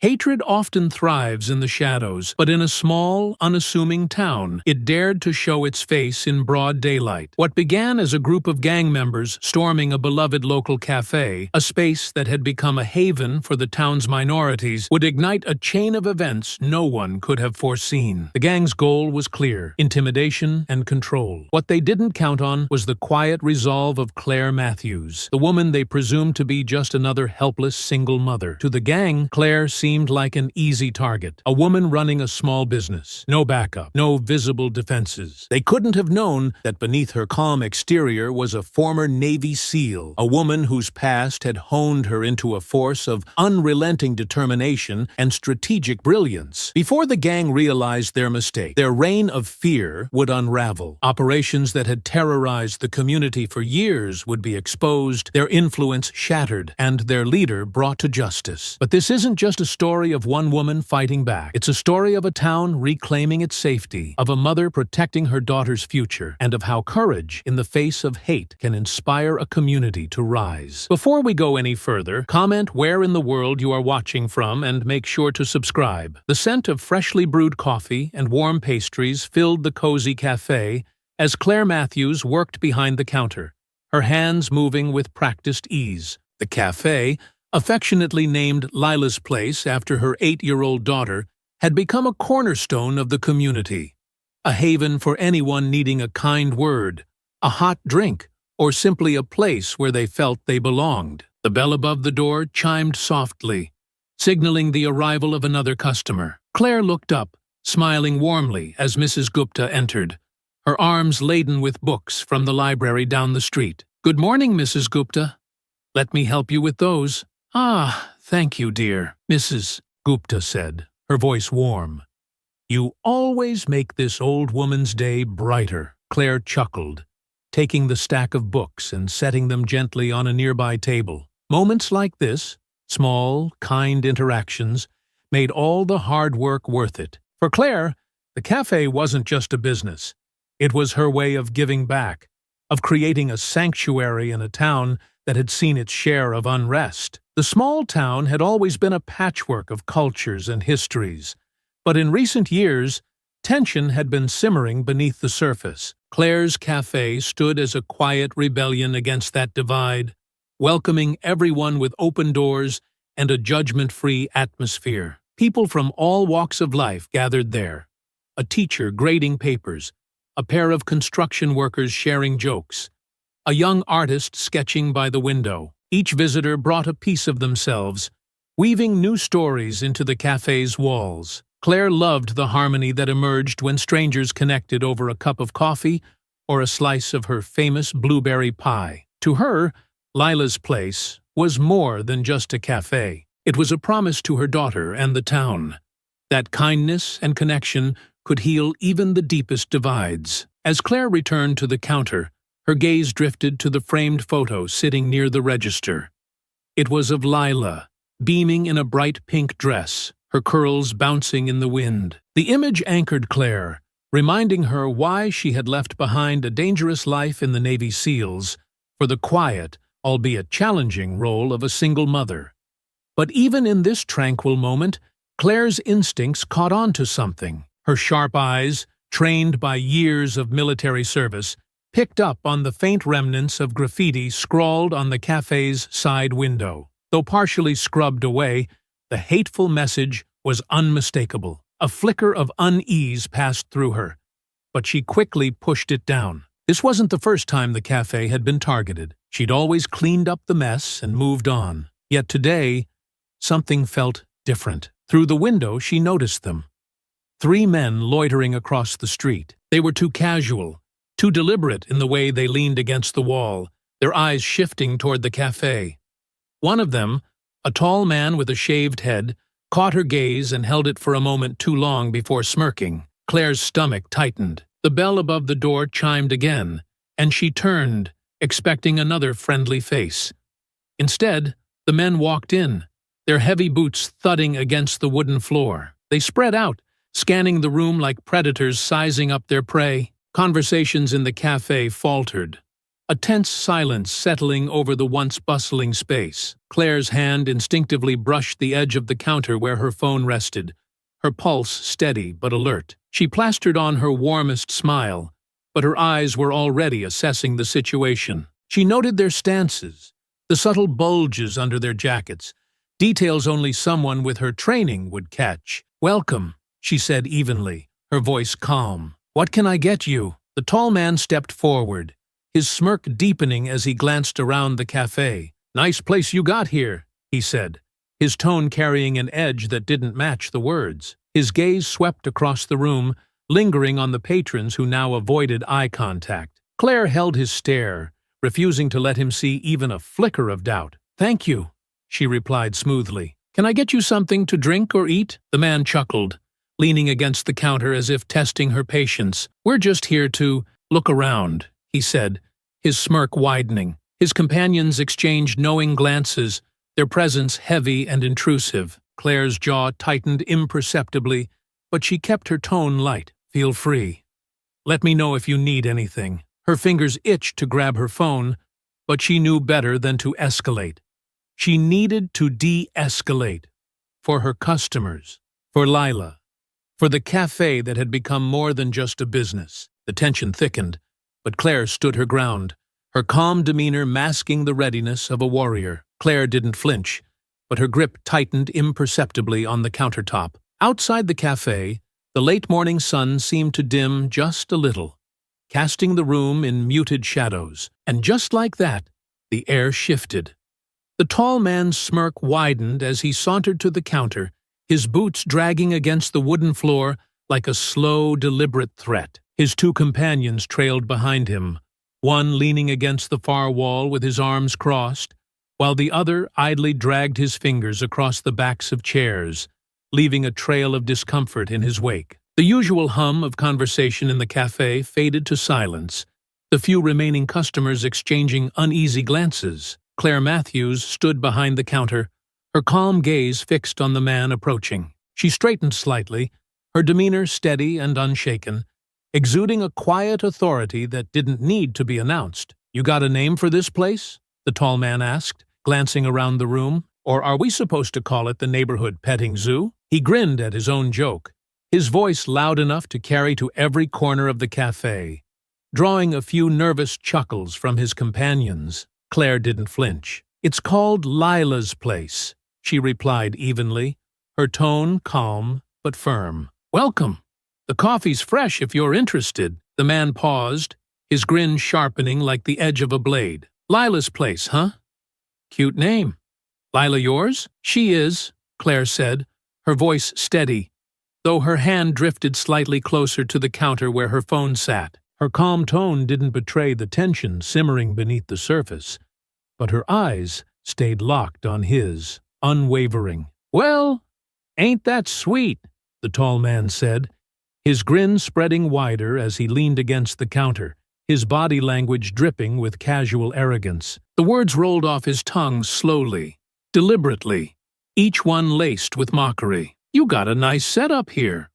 Hatred often thrives in the shadows, but in a small, unassuming town, it dared to show its face in broad daylight. What began as a group of gang members storming a beloved local cafe, a space that had become a haven for the town's minorities, would ignite a chain of events no one could have foreseen. The gang's goal was clear: intimidation and control. What they didn't count on was the quiet resolve of Claire Matthews, the woman they presumed to be just another helpless single mother. To the gang, Claire seemed like an easy target, a woman running a small business. No backup, no visible defenses. They couldn't have known that beneath her calm exterior was a former Navy SEAL, a woman whose past had honed her into a force of unrelenting determination and strategic brilliance. Before the gang realized their mistake, their reign of fear would unravel. Operations that had terrorized the community for years would be exposed, their influence shattered, and their leader brought to justice. But this isn't just a story of one woman fighting back. It's a story of a town reclaiming its safety, of a mother protecting her daughter's future, and of how courage in the face of hate can inspire a community to rise. Before we go any further, comment where in the world you are watching from and make sure to subscribe. The scent of freshly brewed coffee and warm pastries filled the cozy cafe as Claire Matthews worked behind the counter, her hands moving with practiced ease. The cafe, affectionately named Lila's Place after her 8-year-old daughter, had become a cornerstone of the community, a haven for anyone needing a kind word, a hot drink, or simply a place where they felt they belonged. The bell above the door chimed softly, signaling the arrival of another customer. Claire looked up, smiling warmly as Mrs. Gupta entered, her arms laden with books from the library down the street. "Good morning, Mrs. Gupta. Let me help you with those." "Ah, thank you, dear," Mrs. Gupta said, her voice warm. "You always make this old woman's day brighter," Claire chuckled, taking the stack of books and setting them gently on a nearby table. Moments like this, small, kind interactions, made all the hard work worth it. For Claire, the cafe wasn't just a business. It was her way of giving back, of creating a sanctuary in a town that had seen its share of unrest. The small town had always been a patchwork of cultures and histories, but in recent years, tension had been simmering beneath the surface. Claire's cafe stood as a quiet rebellion against that divide, welcoming everyone with open doors and a judgment-free atmosphere. People from all walks of life gathered there, a teacher grading papers, a pair of construction workers sharing jokes, a young artist sketching by the window. Each visitor brought a piece of themselves, weaving new stories into the cafe's walls. Claire loved the harmony that emerged when strangers connected over a cup of coffee or a slice of her famous blueberry pie. To her, Lila's Place was more than just a cafe. It was a promise to her daughter and the town that kindness and connection could heal even the deepest divides. As Claire returned to the counter, her gaze drifted to the framed photo sitting near the register. It was of Lila, beaming in a bright pink dress, her curls bouncing in the wind. The image anchored Claire, reminding her why she had left behind a dangerous life in the Navy SEALs for the quiet, albeit challenging, role of a single mother. But even in this tranquil moment, Claire's instincts caught on to something. Her sharp eyes, trained by years of military service, picked up on the faint remnants of graffiti scrawled on the cafe's side window. Though partially scrubbed away, the hateful message was unmistakable. A flicker of unease passed through her, but she quickly pushed it down. This wasn't the first time the cafe had been targeted. She'd always cleaned up the mess and moved on. Yet today, something felt different. Through the window, she noticed them. 3 men loitering across the street. They were too casual, too deliberate in the way they leaned against the wall, their eyes shifting toward the cafe. One of them, a tall man with a shaved head, caught her gaze and held it for a moment too long before smirking. Claire's stomach tightened. The bell above the door chimed again, and she turned, expecting another friendly face. Instead, the men walked in, their heavy boots thudding against the wooden floor. They spread out, scanning the room like predators sizing up their prey. Conversations in the cafe faltered. a tense silence settling over the once bustling space. Claire's hand instinctively brushed the edge of the counter where her phone rested, her pulse steady but alert. She plastered on her warmest smile, but her eyes were already assessing the situation. She noted their stances, the subtle bulges under their jackets, details only someone with her training would catch. "Welcome," she said evenly, her voice calm. "What can I get you?" The tall man stepped forward, his smirk deepening as he glanced around the cafe. "Nice place you got here," he said, his tone carrying an edge that didn't match the words. His gaze swept across the room, lingering on the patrons who now avoided eye contact. Claire held his stare, refusing to let him see even a flicker of doubt. "Thank you," she replied smoothly. "Can I get you something to drink or eat?" The man chuckled, leaning against the counter as if testing her patience. "We're just here to look around," he said, his smirk widening. His companions exchanged knowing glances, their presence heavy and intrusive. Claire's jaw tightened imperceptibly, but she kept her tone light. "Feel free. Let me know if you need anything." Her fingers itched to grab her phone, but she knew better than to escalate. She needed to de-escalate. For her customers, for Lila, for the cafe that had become more than just a business. The tension thickened, but Claire stood her ground, her calm demeanor masking the readiness of a warrior. Claire didn't flinch, but her grip tightened imperceptibly on the countertop. Outside the cafe, the late morning sun seemed to dim just a little, casting the room in muted shadows. And just like that, the air shifted. The tall man's smirk widened as he sauntered to the counter, his boots dragging against the wooden floor like a slow, deliberate threat. His two companions trailed behind him, one leaning against the far wall with his arms crossed, while the other idly dragged his fingers across the backs of chairs, leaving a trail of discomfort in his wake. The usual hum of conversation in the cafe faded to silence, the few remaining customers exchanging uneasy glances. Claire Matthews stood behind the counter, her calm gaze fixed on the man approaching. She straightened slightly, her demeanor steady and unshaken, exuding a quiet authority that didn't need to be announced. "You got a name for this place?" the tall man asked, glancing around the room. "Or are we supposed to call it the neighborhood petting zoo?" He grinned at his own joke, his voice loud enough to carry to every corner of the cafe, drawing a few nervous chuckles from his companions. Claire didn't flinch. "It's called Lila's Place," she replied evenly, her tone calm but firm. "Welcome. The coffee's fresh if you're interested." The man paused, his grin sharpening like the edge of a blade. "Lila's Place, huh? Cute name. Lila yours?" "She is," Claire said, her voice steady, though her hand drifted slightly closer to the counter where her phone sat. Her calm tone didn't betray the tension simmering beneath the surface, but her eyes stayed locked on his, unwavering. "Well, ain't that sweet?" the tall man said, his grin spreading wider as he leaned against the counter, his body language dripping with casual arrogance. The words rolled off his tongue slowly, deliberately, each one laced with mockery. "You got a nice setup here.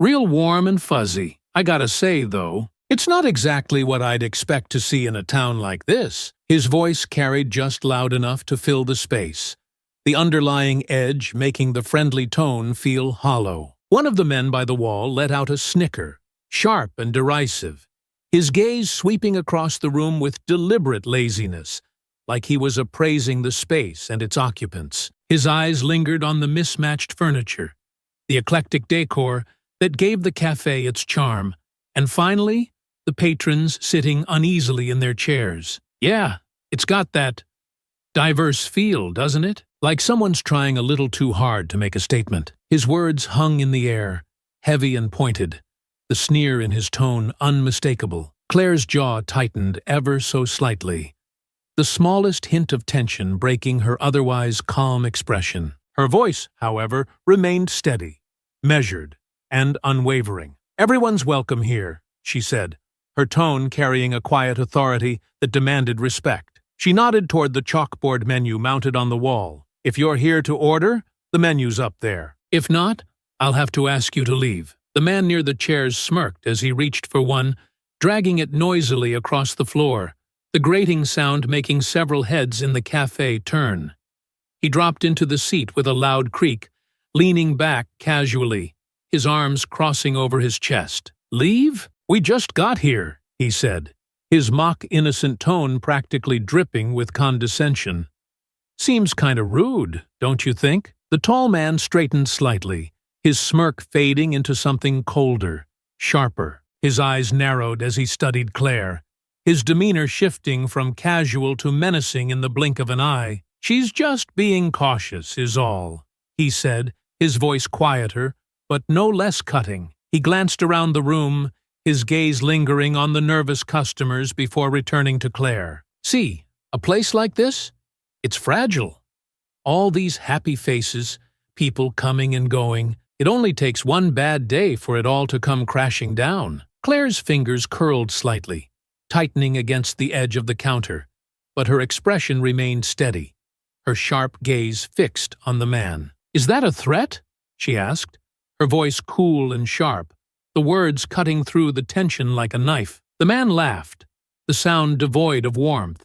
Real warm and fuzzy. I gotta say, though, it's not exactly what I'd expect to see in a town like this." His voice carried just loud enough to fill the space, the underlying edge making the friendly tone feel hollow. One of the men by the wall let out a snicker, sharp and derisive, his gaze sweeping across the room with deliberate laziness, like he was appraising the space and its occupants. His eyes lingered on the mismatched furniture, the eclectic decor that gave the cafe its charm, and finally, the patrons sitting uneasily in their chairs. "Yeah, it's got that diverse feel, doesn't it? Like someone's trying a little too hard to make a statement." His words hung in the air, heavy and pointed, the sneer in his tone unmistakable. Claire's jaw tightened ever so slightly, the smallest hint of tension breaking her otherwise calm expression. Her voice, however, remained steady, measured, and unwavering. "Everyone's welcome here," she said, her tone carrying a quiet authority that demanded respect. She nodded toward the chalkboard menu mounted on the wall. "If you're here to order, the menu's up there. If not, I'll have to ask you to leave." The man near the chairs smirked as he reached for one, dragging it noisily across the floor, the grating sound making several heads in the cafe turn. He dropped into the seat with a loud creak, leaning back casually, his arms crossing over his chest. "Leave? We just got here," he said, his mock-innocent tone practically dripping with condescension. "Seems kinda rude, don't you think?" The tall man straightened slightly, his smirk fading into something colder, sharper. His eyes narrowed as he studied Claire, his demeanor shifting from casual to menacing in the blink of an eye. "She's just being cautious, is all," he said, his voice quieter, but no less cutting. He glanced around the room, his gaze lingering on the nervous customers before returning to Claire. "See, a place like this? It's fragile. All these happy faces, people coming and going. It only takes one bad day for it all to come crashing down." Claire's fingers curled slightly, tightening against the edge of the counter, but her expression remained steady, her sharp gaze fixed on the man. "Is that a threat?" she asked, her voice cool and sharp, the words cutting through the tension like a knife. The man laughed, the sound devoid of warmth.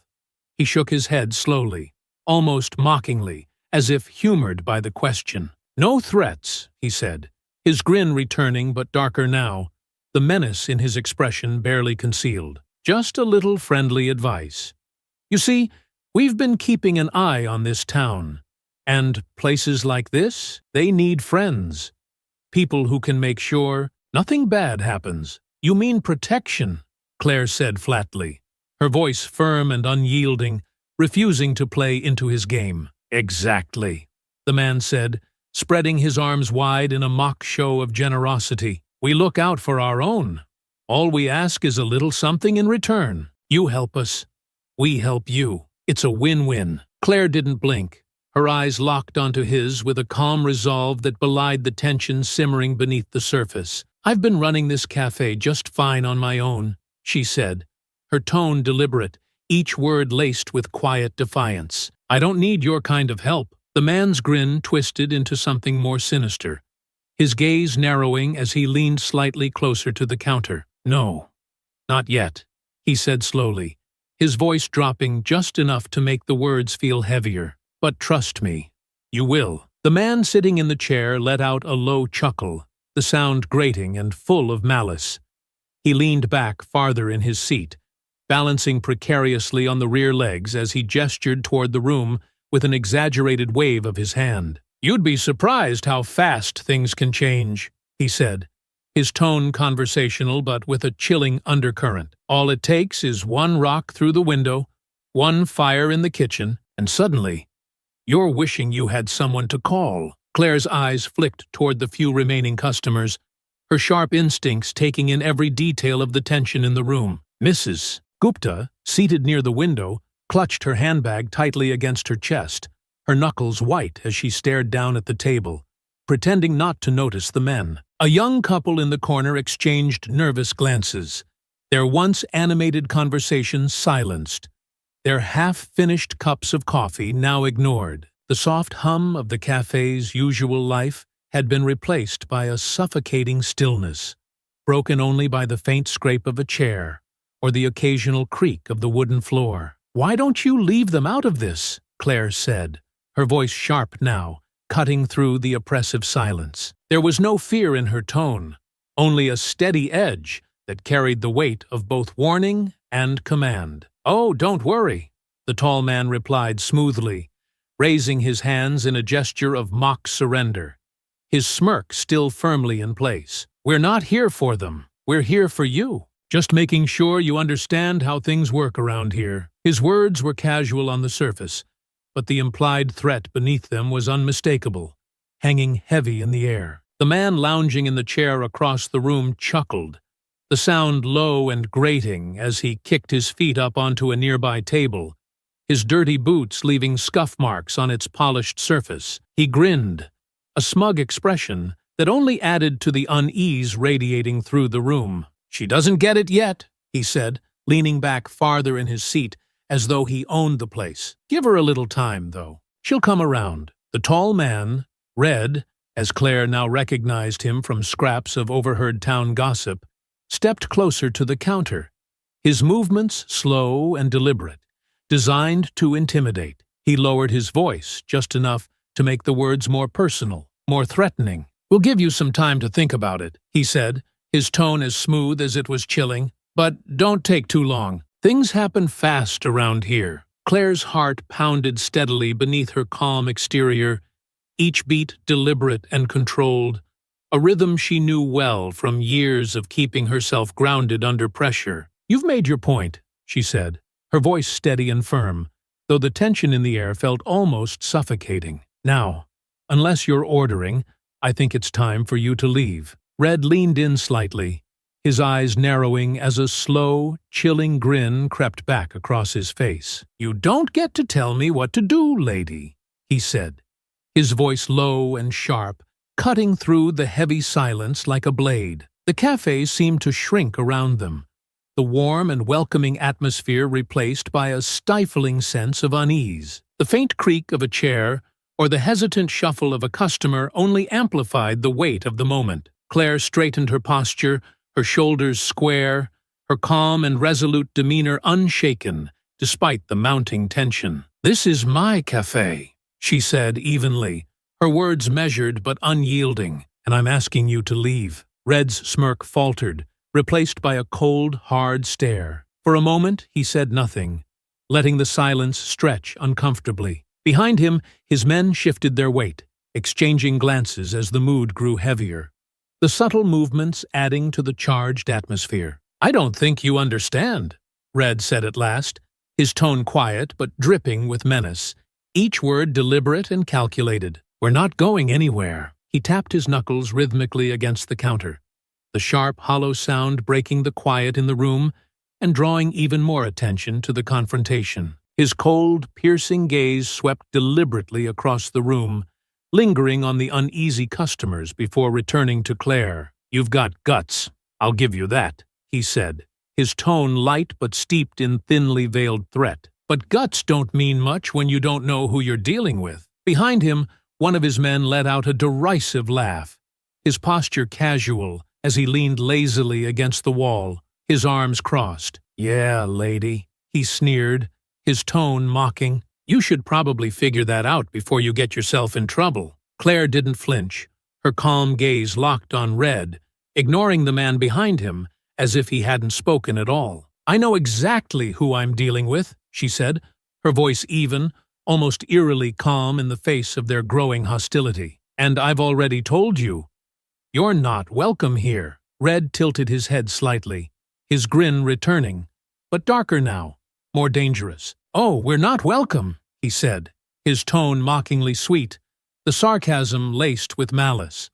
He shook his head slowly, almost mockingly, as if humored by the question. "No threats," he said, his grin returning but darker now, the menace in his expression barely concealed. "Just a little friendly advice. You see, we've been keeping an eye on this town, and places like this, they need friends. People who can make sure nothing bad happens." "You mean protection," Claire said flatly, her voice firm and unyielding, refusing to play into his game. "Exactly," the man said, spreading his arms wide in a mock show of generosity. "We look out for our own. All we ask is a little something in return. You help us, we help you. It's a win-win." Claire didn't blink, her eyes locked onto his with a calm resolve that belied the tension simmering beneath the surface. "I've been running this cafe just fine on my own," she said, her tone deliberate, each word laced with quiet defiance. "I don't need your kind of help." The man's grin twisted into something more sinister, his gaze narrowing as he leaned slightly closer to the counter. "No, not yet," he said slowly, his voice dropping just enough to make the words feel heavier. "But trust me, you will." The man sitting in the chair let out a low chuckle, the sound grating and full of malice. He leaned back farther in his seat, balancing precariously on the rear legs as he gestured toward the room with an exaggerated wave of his hand. "You'd be surprised how fast things can change," he said, his tone conversational but with a chilling undercurrent. "All it takes is one rock through the window, one fire in the kitchen, and suddenly, you're wishing you had someone to call." Claire's eyes flicked toward the few remaining customers, her sharp instincts taking in every detail of the tension in the room. Mrs. Gupta, seated near the window, clutched her handbag tightly against her chest, her knuckles white as she stared down at the table, pretending not to notice the men. A young couple in the corner exchanged nervous glances, their once animated conversation silenced, their half-finished cups of coffee now ignored. The soft hum of the cafe's usual life had been replaced by a suffocating stillness, broken only by the faint scrape of a chair or the occasional creak of the wooden floor. "Why don't you leave them out of this?" Claire said, her voice sharp now, cutting through the oppressive silence. There was no fear in her tone, only a steady edge that carried the weight of both warning and command. "Oh, don't worry," the tall man replied smoothly, raising his hands in a gesture of mock surrender, his smirk still firmly in place. "We're not here for them. We're here for you. Just making sure you understand how things work around here." His words were casual on the surface, but the implied threat beneath them was unmistakable, hanging heavy in the air. The man lounging in the chair across the room chuckled, the sound low and grating as he kicked his feet up onto a nearby table, his dirty boots leaving scuff marks on its polished surface. He grinned, a smug expression that only added to the unease radiating through the room. "She doesn't get it yet," he said, leaning back farther in his seat as though he owned the place. "Give her a little time, though. She'll come around." The tall man, Red, as Claire now recognized him from scraps of overheard town gossip, stepped closer to the counter, his movements slow and deliberate, designed to intimidate. He lowered his voice just enough to make the words more personal, more threatening. "We'll give you some time to think about it," he said, his tone as smooth as it was chilling. "But don't take too long. Things happen fast around here." Claire's heart pounded steadily beneath her calm exterior, each beat deliberate and controlled, a rhythm she knew well from years of keeping herself grounded under pressure. "You've made your point," she said, her voice steady and firm, though the tension in the air felt almost suffocating. "Now, unless you're ordering, I think it's time for you to leave." Red leaned in slightly, his eyes narrowing as a slow, chilling grin crept back across his face. "You don't get to tell me what to do, lady," he said, his voice low and sharp, cutting through the heavy silence like a blade. The cafe seemed to shrink around them, the warm and welcoming atmosphere replaced by a stifling sense of unease. The faint creak of a chair or the hesitant shuffle of a customer only amplified the weight of the moment. Claire straightened her posture, her shoulders square, her calm and resolute demeanor unshaken, despite the mounting tension. "This is my cafe," she said evenly, her words measured but unyielding, "and I'm asking you to leave." Red's smirk faltered, replaced by a cold, hard stare. For a moment he said nothing, letting the silence stretch uncomfortably. Behind him, his men shifted their weight, exchanging glances as the mood grew heavier, the subtle movements adding to the charged atmosphere. "I don't think you understand," Red said at last, his tone quiet but dripping with menace, each word deliberate and calculated. "We're not going anywhere." He tapped his knuckles rhythmically against the counter, the sharp, hollow sound breaking the quiet in the room and drawing even more attention to the confrontation. His cold, piercing gaze swept deliberately across the room, lingering on the uneasy customers before returning to Claire. "You've got guts, I'll give you that," he said, his tone light but steeped in thinly veiled threat. "But guts don't mean much when you don't know who you're dealing with." Behind him, one of his men let out a derisive laugh, his posture casual as he leaned lazily against the wall, his arms crossed. "Yeah, lady," he sneered, his tone mocking. "You should probably figure that out before you get yourself in trouble." Claire didn't flinch, her calm gaze locked on Red, ignoring the man behind him as if he hadn't spoken at all. "I know exactly who I'm dealing with," she said, her voice even, almost eerily calm in the face of their growing hostility. "And I've already told you. You're not welcome here." Red tilted his head slightly, his grin returning, but darker now, more dangerous. "Oh, we're not welcome," he said, his tone mockingly sweet, the sarcasm laced with malice.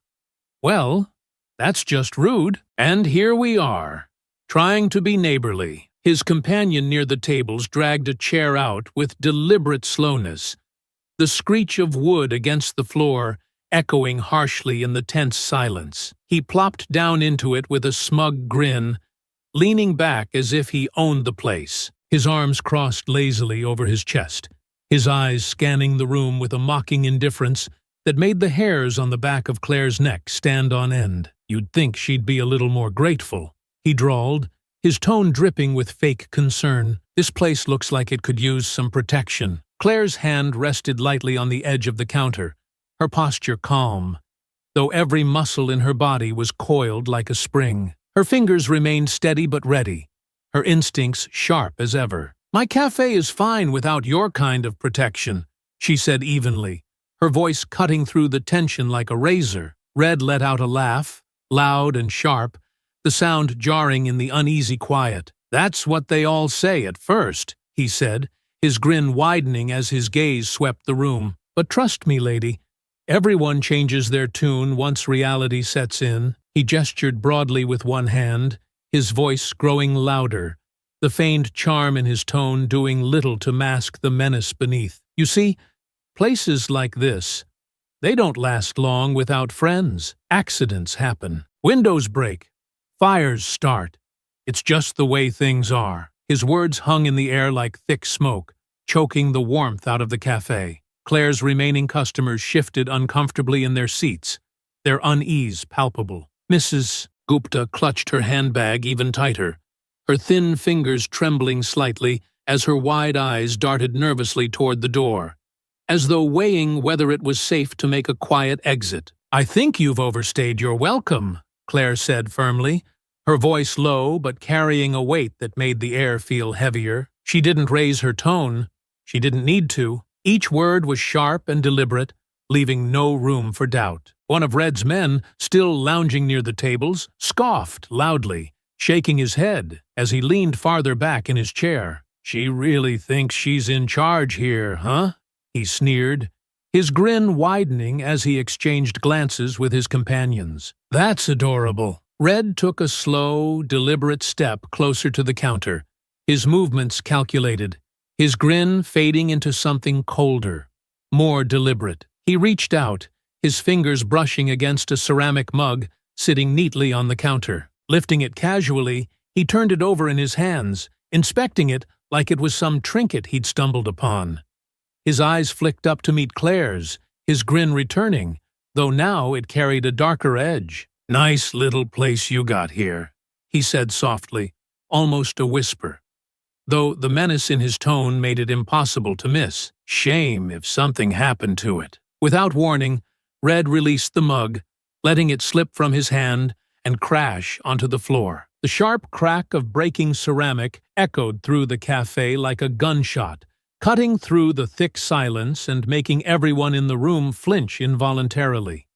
"Well, that's just rude. And here we are, trying to be neighborly." His companion near the tables dragged a chair out with deliberate slowness, the screech of wood against the floor echoing harshly in the tense silence. He plopped down into it with a smug grin, leaning back as if he owned the place, his arms crossed lazily over his chest, his eyes scanning the room with a mocking indifference that made the hairs on the back of Claire's neck stand on end. "You'd think she'd be a little more grateful," he drawled, his tone dripping with fake concern. "This place looks like it could use some protection." Claire's hand rested lightly on the edge of the counter, her posture calm, though every muscle in her body was coiled like a spring. Her fingers remained steady but ready, her instincts sharp as ever. "My cafe is fine without your kind of protection," she said evenly, her voice cutting through the tension like a razor. Red let out a laugh, loud and sharp, the sound jarring in the uneasy quiet. "That's what they all say at first," he said, his grin widening as his gaze swept the room. "But trust me, lady, everyone changes their tune once reality sets in." He gestured broadly with one hand, his voice growing louder, the feigned charm in his tone doing little to mask the menace beneath. "You see, places like this, they don't last long without friends. Accidents happen. Windows break. Fires start. It's just the way things are." His words hung in the air like thick smoke, choking the warmth out of the cafe. Claire's remaining customers shifted uncomfortably in their seats, their unease palpable. Mrs. Gupta clutched her handbag even tighter, her thin fingers trembling slightly as her wide eyes darted nervously toward the door, as though weighing whether it was safe to make a quiet exit. "I think you've overstayed your welcome," Claire said firmly, her voice low but carrying a weight that made the air feel heavier. She didn't raise her tone. She didn't need to. Each word was sharp and deliberate, leaving no room for doubt. One of Red's men, still lounging near the tables, scoffed loudly, shaking his head as he leaned farther back in his chair. "She really thinks she's in charge here, huh?" he sneered, his grin widening as he exchanged glances with his companions. "That's adorable." Red took a slow, deliberate step closer to the counter, his movements calculated, his grin fading into something colder, more deliberate. He reached out, his fingers brushing against a ceramic mug sitting neatly on the counter. Lifting it casually, he turned it over in his hands, inspecting it like it was some trinket he'd stumbled upon. His eyes flicked up to meet Claire's, his grin returning, though now it carried a darker edge. "Nice little place you got here," he said softly, almost a whisper, though the menace in his tone made it impossible to miss. "Shame if something happened to it." Without warning, Red released the mug, letting it slip from his hand and crash onto the floor. The sharp crack of breaking ceramic echoed through the cafe like a gunshot, cutting through the thick silence and making everyone in the room flinch involuntarily.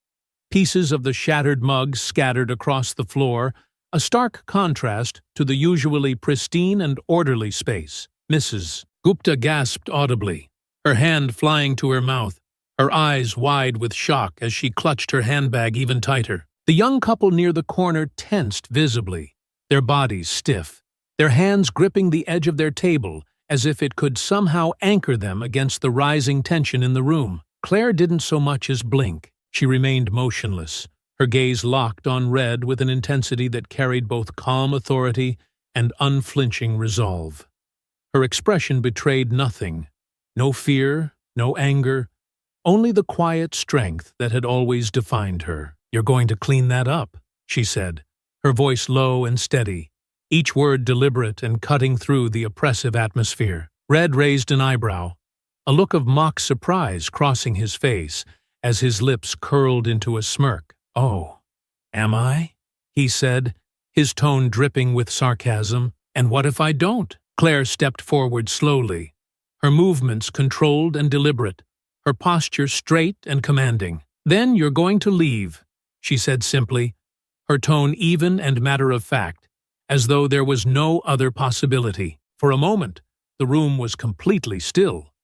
Pieces of the shattered mug scattered across the floor, a stark contrast to the usually pristine and orderly space. Mrs. Gupta gasped audibly, her hand flying to her mouth, her eyes wide with shock as she clutched her handbag even tighter. The young couple near the corner tensed visibly, their bodies stiff, their hands gripping the edge of their table as if it could somehow anchor them against the rising tension in the room. Claire didn't so much as blink. She remained motionless, her gaze locked on Red with an intensity that carried both calm authority and unflinching resolve. Her expression betrayed nothing, no fear, no anger, only the quiet strength that had always defined her. "You're going to clean that up," she said, her voice low and steady, each word deliberate and cutting through the oppressive atmosphere. Red raised an eyebrow, a look of mock surprise crossing his face as his lips curled into a smirk. "Oh, am I?" he said, his tone dripping with sarcasm. "And what if I don't?" Claire stepped forward slowly, her movements controlled and deliberate, her posture straight and commanding. "Then you're going to leave," she said simply, her tone even and matter-of-fact, as though there was no other possibility. For a moment, the room was completely still,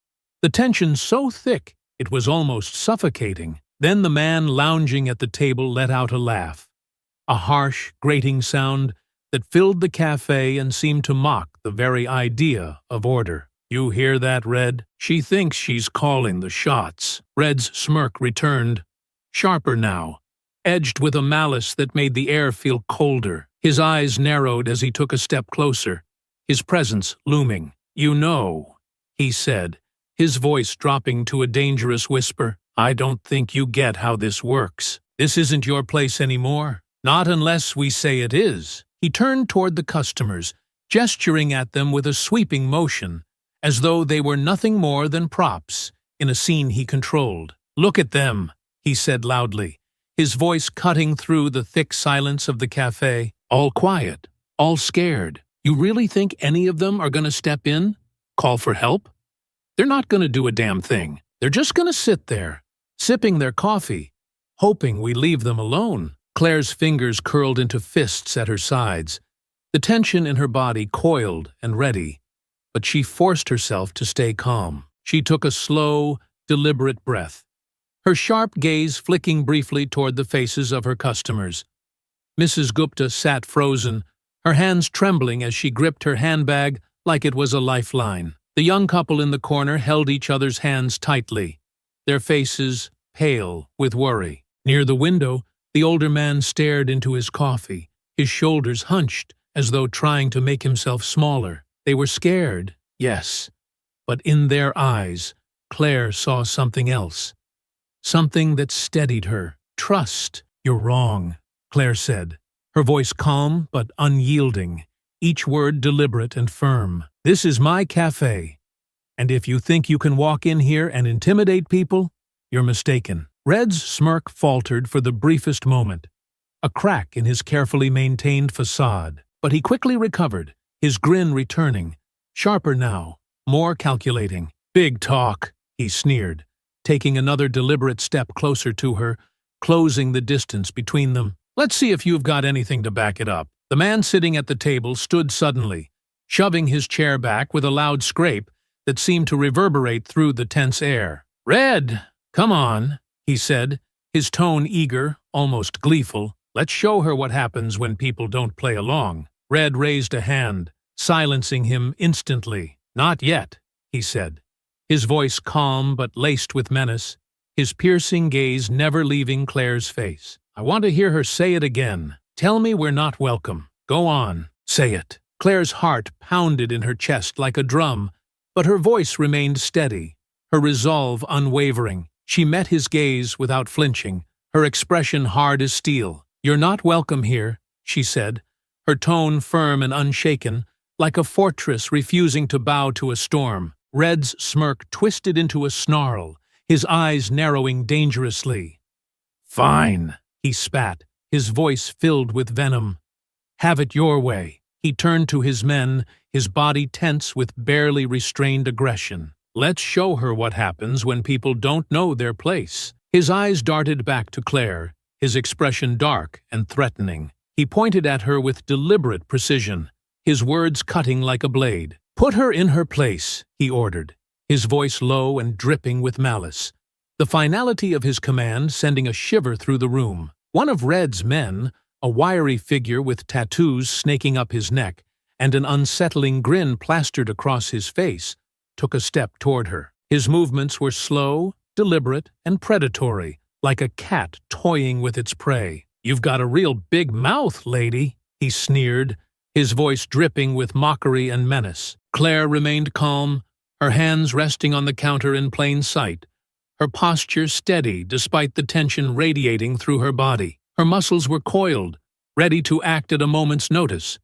the tension so thick it was almost suffocating. Then the man lounging at the table let out a laugh, a harsh, grating sound that filled the cafe and seemed to mock the very idea of order. "You hear that, Red? She thinks she's calling the shots." Red's smirk returned, sharper now, edged with a malice that made the air feel colder. His eyes narrowed as he took a step closer, his presence looming. "You know," he said, his voice dropping to a dangerous whisper, "I don't think you get how this works. This isn't your place anymore. Not unless we say it is." He turned toward the customers, gesturing at them with a sweeping motion, as though they were nothing more than props in a scene he controlled. "Look at them," he said loudly, his voice cutting through the thick silence of the cafe. "All quiet, all scared. You really think any of them are going to step in, call for help? They're not going to do a damn thing. They're just going to sit there, sipping their coffee, hoping we leave them alone." Claire's fingers curled into fists at her sides, the tension in her body coiled and ready, but she forced herself to stay calm. She took a slow, deliberate breath, her sharp gaze flicking briefly toward the faces of her customers. Mrs. Gupta sat frozen, her hands trembling as she gripped her handbag like it was a lifeline. The young couple in the corner held each other's hands tightly, their faces pale with worry. Near the window, the older man stared into his coffee, his shoulders hunched as though trying to make himself smaller. They were scared, yes, but in their eyes, Claire saw something else, something that steadied her. "Trust." "You're wrong," Claire said, her voice calm but unyielding, each word deliberate and firm. "This is my cafe, and if you think you can walk in here and intimidate people, you're mistaken." Red's smirk faltered for the briefest moment, a crack in his carefully maintained facade. But he quickly recovered, his grin returning, sharper now, more calculating. "Big talk," he sneered, taking another deliberate step closer to her, closing the distance between them. "Let's see if you've got anything to back it up." The man sitting at the table stood suddenly, shoving his chair back with a loud scrape that seemed to reverberate through the tense air. "Red, come on," he said, his tone eager, almost gleeful. "Let's show her what happens when people don't play along." Red raised a hand, silencing him instantly. "Not yet," he said, his voice calm but laced with menace, his piercing gaze never leaving Claire's face. "I want to hear her say it again. Tell me we're not welcome. Go on, say it." Claire's heart pounded in her chest like a drum, but her voice remained steady, her resolve unwavering. She met his gaze without flinching, her expression hard as steel. "You're not welcome here," she said, her tone firm and unshaken, like a fortress refusing to bow to a storm. Red's smirk twisted into a snarl, his eyes narrowing dangerously. "Fine," he spat, his voice filled with venom. "Have it your way." He turned to his men, his body tense with barely restrained aggression. "Let's show her what happens when people don't know their place." His eyes darted back to Claire, his expression dark and threatening. He pointed at her with deliberate precision, his words cutting like a blade. "Put her in her place," he ordered, his voice low and dripping with malice, the finality of his command sending a shiver through the room. One of Red's men, a wiry figure with tattoos snaking up his neck and an unsettling grin plastered across his face, took a step toward her. His movements were slow, deliberate, and predatory, like a cat toying with its prey. "You've got a real big mouth, lady," he sneered, his voice dripping with mockery and menace. Claire remained calm, her hands resting on the counter in plain sight, her posture steady despite the tension radiating through her body. Her muscles were coiled, ready to act at a moment's notice,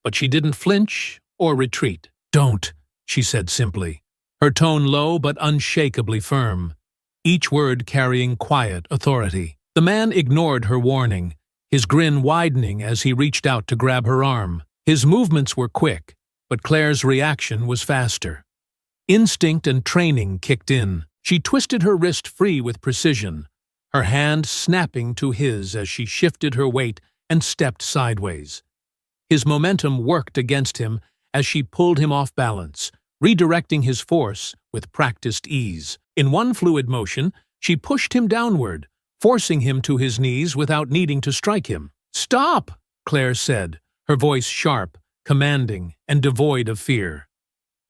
but she didn't flinch or retreat. "Don't," she said simply, her tone low but unshakably firm, each word carrying quiet authority. The man ignored her warning, his grin widening as he reached out to grab her arm. His movements were quick, but Claire's reaction was faster. Instinct and training kicked in. She twisted her wrist free with precision, her hand snapping to his as she shifted her weight and stepped sideways. His momentum worked against him as she pulled him off balance, redirecting his force with practiced ease. In one fluid motion, she pushed him downward, forcing him to his knees without needing to strike him. "Stop!" Claire said, her voice sharp, commanding, and devoid of fear.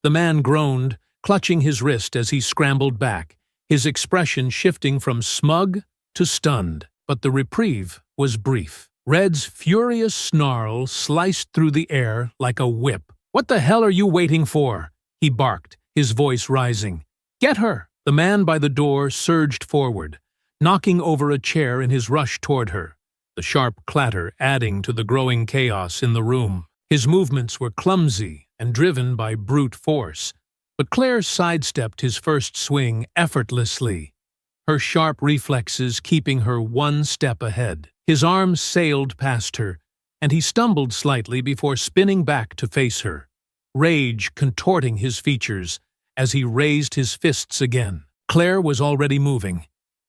The man groaned, clutching his wrist as he scrambled back, his expression shifting from smug to stunned. But the reprieve was brief. Red's furious snarl sliced through the air like a whip. "What the hell are you waiting for?" he barked, his voice rising. "Get her!" The man by the door surged forward, knocking over a chair in his rush toward her, the sharp clatter adding to the growing chaos in the room. His movements were clumsy and driven by brute force, but Claire sidestepped his first swing effortlessly, her sharp reflexes keeping her one step ahead. His arms sailed past her, and he stumbled slightly before spinning back to face her, rage contorting his features as he raised his fists again. Claire was already moving.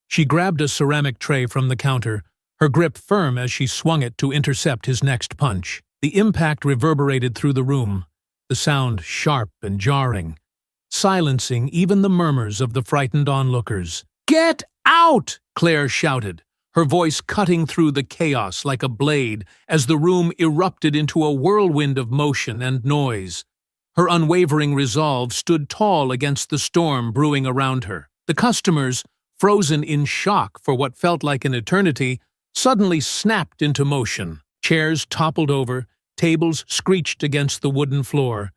She grabbed a ceramic tray from the counter, her grip firm as she swung it to intercept his next punch. The impact reverberated through the room, the sound sharp and jarring, silencing even the murmurs of the frightened onlookers. "Get out!" Claire shouted, her voice cutting through the chaos like a blade as the room erupted into a whirlwind of motion and noise. Her unwavering resolve stood tall against the storm brewing around her. The customers, frozen in shock for what felt like an eternity, suddenly snapped into motion. Chairs toppled over, tables screeched against the wooden floor,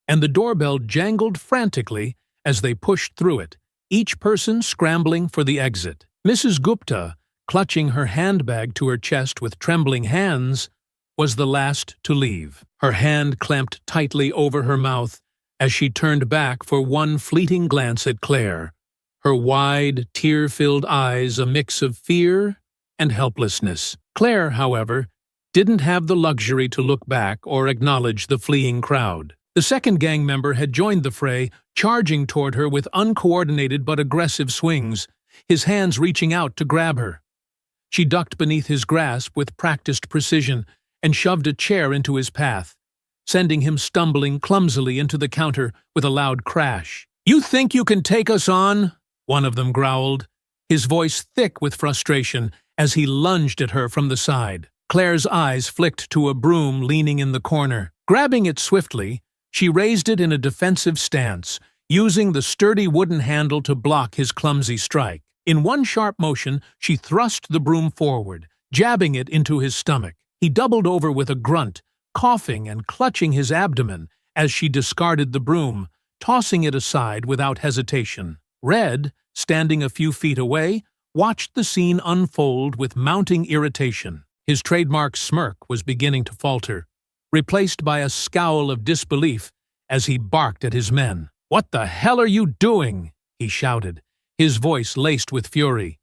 and the doorbell jangled frantically as they pushed through it, each person scrambling for the exit. Mrs. Gupta, clutching her handbag to her chest with trembling hands, was the last to leave, her hand clamped tightly over her mouth as she turned back for one fleeting glance at Claire, her wide, tear-filled eyes a mix of fear and helplessness. Claire, however, didn't have the luxury to look back or acknowledge the fleeing crowd. The second gang member had joined the fray, charging toward her with uncoordinated but aggressive swings, his hands reaching out to grab her. She ducked beneath his grasp with practiced precision and shoved a chair into his path, sending him stumbling clumsily into the counter with a loud crash. "You think you can take us on?" one of them growled, his voice thick with frustration as he lunged at her from the side. Claire's eyes flicked to a broom leaning in the corner. Grabbing it swiftly, she raised it in a defensive stance, using the sturdy wooden handle to block his clumsy strike. In one sharp motion, she thrust the broom forward, jabbing it into his stomach. He doubled over with a grunt, coughing and clutching his abdomen as she discarded the broom, tossing it aside without hesitation. Red, standing a few feet away, watched the scene unfold with mounting irritation. His trademark smirk was beginning to falter, replaced by a scowl of disbelief as he barked at his men. "What the hell are you doing?" he shouted, his voice laced with fury.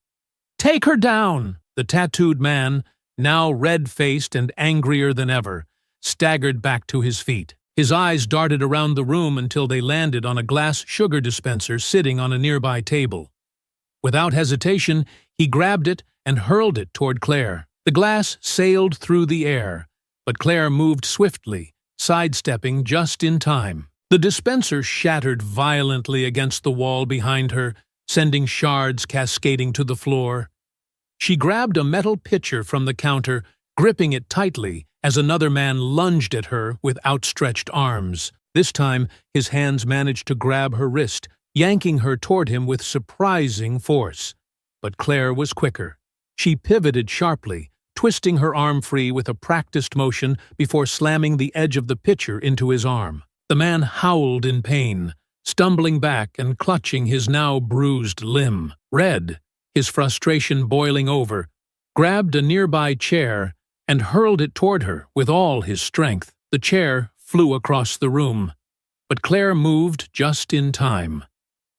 "Take her down!" The tattooed man, now red-faced and angrier than ever, staggered back to his feet. His eyes darted around the room until they landed on a glass sugar dispenser sitting on a nearby table. Without hesitation, he grabbed it and hurled it toward Claire. The glass sailed through the air, but Claire moved swiftly, sidestepping just in time. The dispenser shattered violently against the wall behind her, sending shards cascading to the floor. She grabbed a metal pitcher from the counter, gripping it tightly as another man lunged at her with outstretched arms. This time, his hands managed to grab her wrist, yanking her toward him with surprising force. But Claire was quicker. She pivoted sharply, twisting her arm free with a practiced motion before slamming the edge of the pitcher into his arm. The man howled in pain, stumbling back and clutching his now bruised limb. Red, his frustration boiling over, grabbed a nearby chair and hurled it toward her with all his strength. The chair flew across the room, but Claire moved just in time,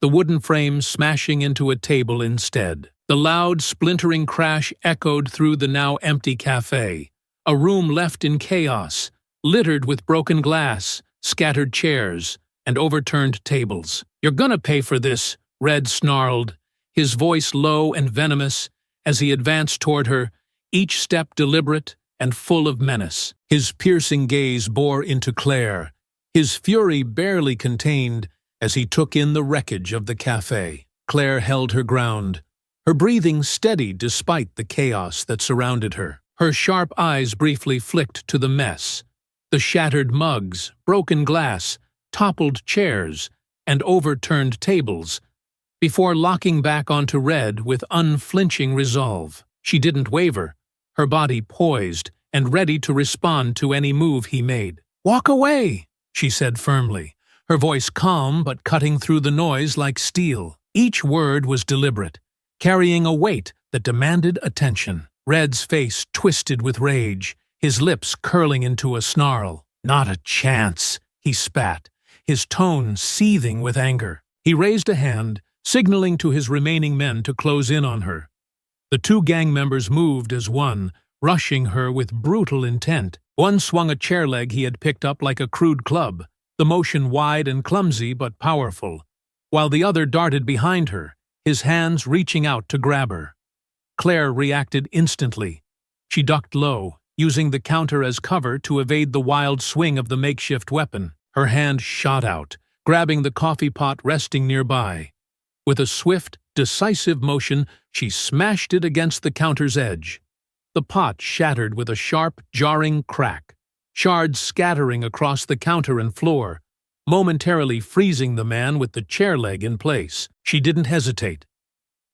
the wooden frame smashing into a table instead. The loud, splintering crash echoed through the now empty cafe, a room left in chaos, littered with broken glass, scattered chairs, and overturned tables. "You're gonna pay for this," Red snarled, his voice low and venomous as he advanced toward her, each step deliberate and full of menace. His piercing gaze bore into Claire, his fury barely contained as he took in the wreckage of the cafe. Claire held her ground, her breathing steady despite the chaos that surrounded her. Her sharp eyes briefly flicked to the mess, the shattered mugs, broken glass, toppled chairs, and overturned tables, before locking back onto Red with unflinching resolve. She didn't waver, her body poised and ready to respond to any move he made. "Walk away," she said firmly, her voice calm but cutting through the noise like steel. Each word was deliberate, carrying a weight that demanded attention. Red's face twisted with rage, his lips curling into a snarl. "Not a chance," he spat, his tone seething with anger. He raised a hand, signaling to his remaining men to close in on her. The two gang members moved as one, rushing her with brutal intent. One swung a chair leg he had picked up like a crude club, the motion wide and clumsy but powerful, while the other darted behind her, his hands reaching out to grab her. Claire reacted instantly. She ducked low, using the counter as cover to evade the wild swing of the makeshift weapon. Her hand shot out, grabbing the coffee pot resting nearby. With a swift, decisive motion, she smashed it against the counter's edge. The pot shattered with a sharp, jarring crack, shards scattering across the counter and floor, momentarily freezing the man with the chair leg in place. She didn't hesitate.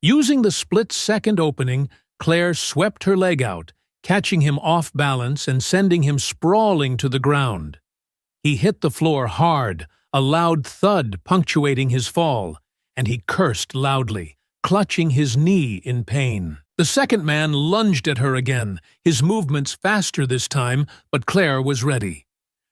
Using the split-second opening, Claire swept her leg out, catching him off balance and sending him sprawling to the ground. He hit the floor hard, a loud thud punctuating his fall, and he cursed loudly, clutching his knee in pain. The second man lunged at her again, his movements faster this time, but Claire was ready.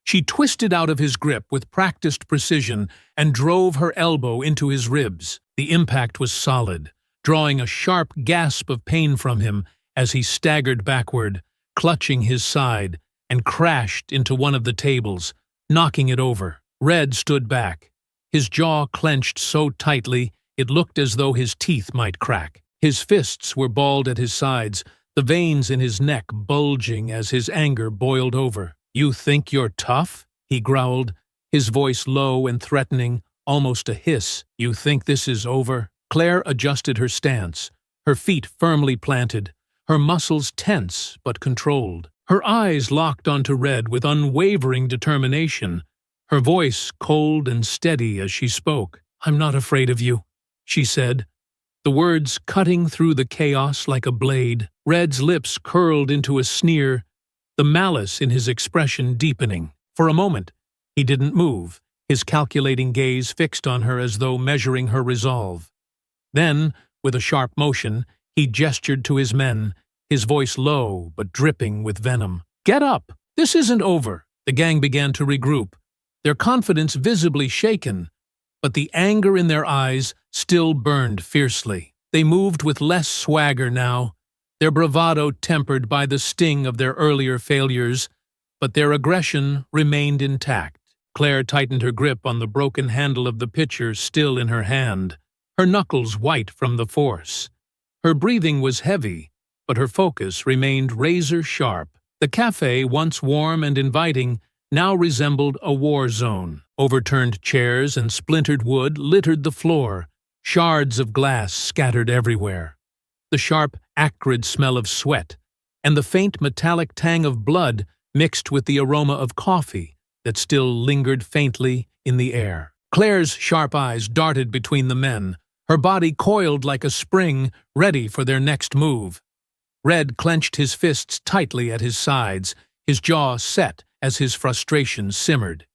She twisted out of his grip with practiced precision and drove her elbow into his ribs. The impact was solid, drawing a sharp gasp of pain from him as he staggered backward, clutching his side, and crashed into one of the tables, knocking it over. Red stood back, his jaw clenched so tightly it looked as though his teeth might crack. His fists were balled at his sides, the veins in his neck bulging as his anger boiled over. "You think you're tough?" he growled, his voice low and threatening, almost a hiss. "You think this is over?" Claire adjusted her stance, her feet firmly planted, her muscles tense but controlled. Her eyes locked onto Red with unwavering determination, her voice cold and steady as she spoke. "I'm not afraid of you," she said, the words cutting through the chaos like a blade. Red's lips curled into a sneer, the malice in his expression deepening. For a moment, he didn't move, his calculating gaze fixed on her as though measuring her resolve. Then, with a sharp motion, he gestured to his men, his voice low but dripping with venom. "Get up! This isn't over." The gang began to regroup, their confidence visibly shaken, but the anger in their eyes still burned fiercely. They moved with less swagger now, their bravado tempered by the sting of their earlier failures, but their aggression remained intact. Claire tightened her grip on the broken handle of the pitcher still in her hand, her knuckles white from the force. Her breathing was heavy, but her focus remained razor-sharp. The cafe, once warm and inviting, now resembled a war zone. Overturned chairs and splintered wood littered the floor, shards of glass scattered everywhere. The sharp, acrid smell of sweat, and the faint metallic tang of blood mixed with the aroma of coffee that still lingered faintly in the air. Claire's sharp eyes darted between the men, her body coiled like a spring, ready for their next move. Red clenched his fists tightly at his sides, his jaw set as his frustration simmered.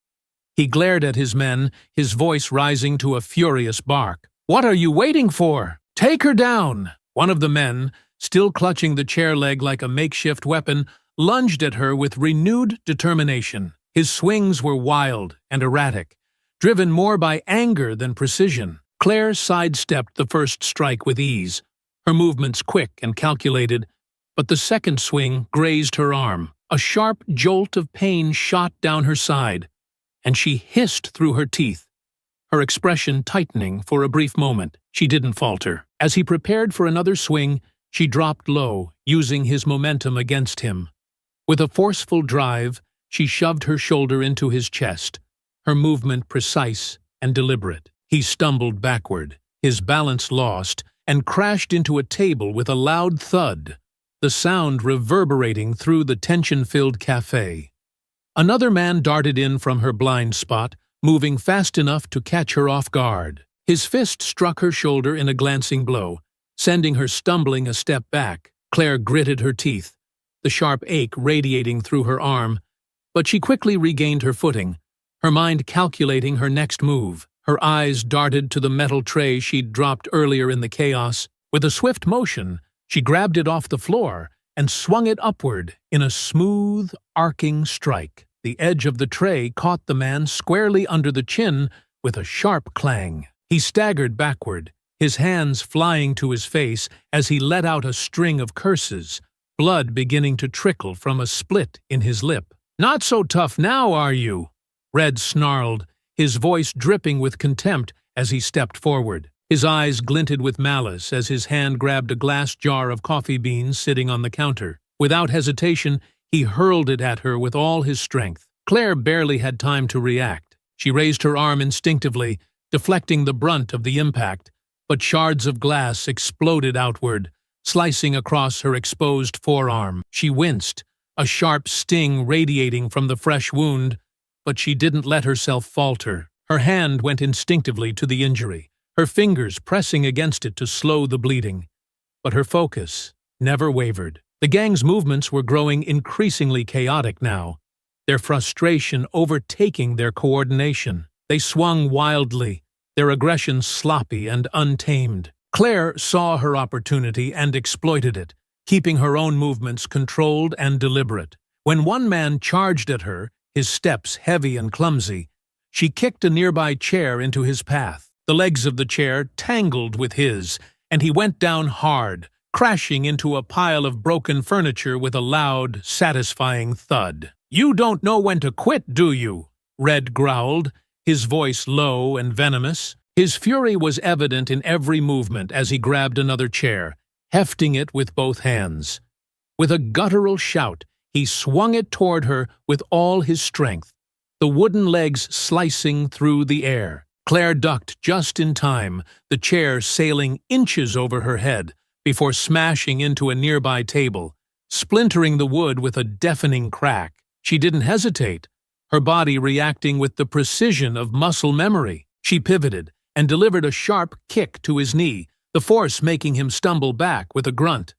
He glared at his men, his voice rising to a furious bark. "What are you waiting for? Take her down!" One of the men, still clutching the chair leg like a makeshift weapon, lunged at her with renewed determination. His swings were wild and erratic, driven more by anger than precision. Claire sidestepped the first strike with ease, her movements quick and calculated, but the second swing grazed her arm. A sharp jolt of pain shot down her side, and she hissed through her teeth, her expression tightening for a brief moment. She didn't falter. As he prepared for another swing, she dropped low, using his momentum against him. With a forceful drive, she shoved her shoulder into his chest, her movement precise and deliberate. He stumbled backward, his balance lost, and crashed into a table with a loud thud, the sound reverberating through the tension-filled cafe. Another man darted in from her blind spot, moving fast enough to catch her off guard. His fist struck her shoulder in a glancing blow, sending her stumbling a step back. Claire gritted her teeth, the sharp ache radiating through her arm, but she quickly regained her footing, her mind calculating her next move. Her eyes darted to the metal tray she'd dropped earlier in the chaos. With a swift motion, she grabbed it off the floor and swung it upward in a smooth, arcing strike. The edge of the tray caught the man squarely under the chin with a sharp clang. He staggered backward, his hands flying to his face as he let out a string of curses, blood beginning to trickle from a split in his lip. "Not so tough now, are you?" Red snarled, his voice dripping with contempt as he stepped forward. His eyes glinted with malice as his hand grabbed a glass jar of coffee beans sitting on the counter. Without hesitation, he hurled it at her with all his strength. Claire barely had time to react. She raised her arm instinctively, deflecting the brunt of the impact, but shards of glass exploded outward, slicing across her exposed forearm. She winced, a sharp sting radiating from the fresh wound, but she didn't let herself falter. Her hand went instinctively to the injury, her fingers pressing against it to slow the bleeding. But her focus never wavered. The gang's movements were growing increasingly chaotic now, their frustration overtaking their coordination. They swung wildly, their aggression sloppy and untamed. Claire saw her opportunity and exploited it, keeping her own movements controlled and deliberate. When one man charged at her, his steps heavy and clumsy, she kicked a nearby chair into his path. The legs of the chair tangled with his, and he went down hard, crashing into a pile of broken furniture with a loud, satisfying thud. "You don't know when to quit, do you?" Red growled, his voice low and venomous. His fury was evident in every movement as he grabbed another chair, hefting it with both hands. With a guttural shout, he swung it toward her with all his strength, the wooden legs slicing through the air. Claire ducked just in time, the chair sailing inches over her head, before smashing into a nearby table, splintering the wood with a deafening crack. She didn't hesitate, her body reacting with the precision of muscle memory. She pivoted and delivered a sharp kick to his knee, the force making him stumble back with a grunt.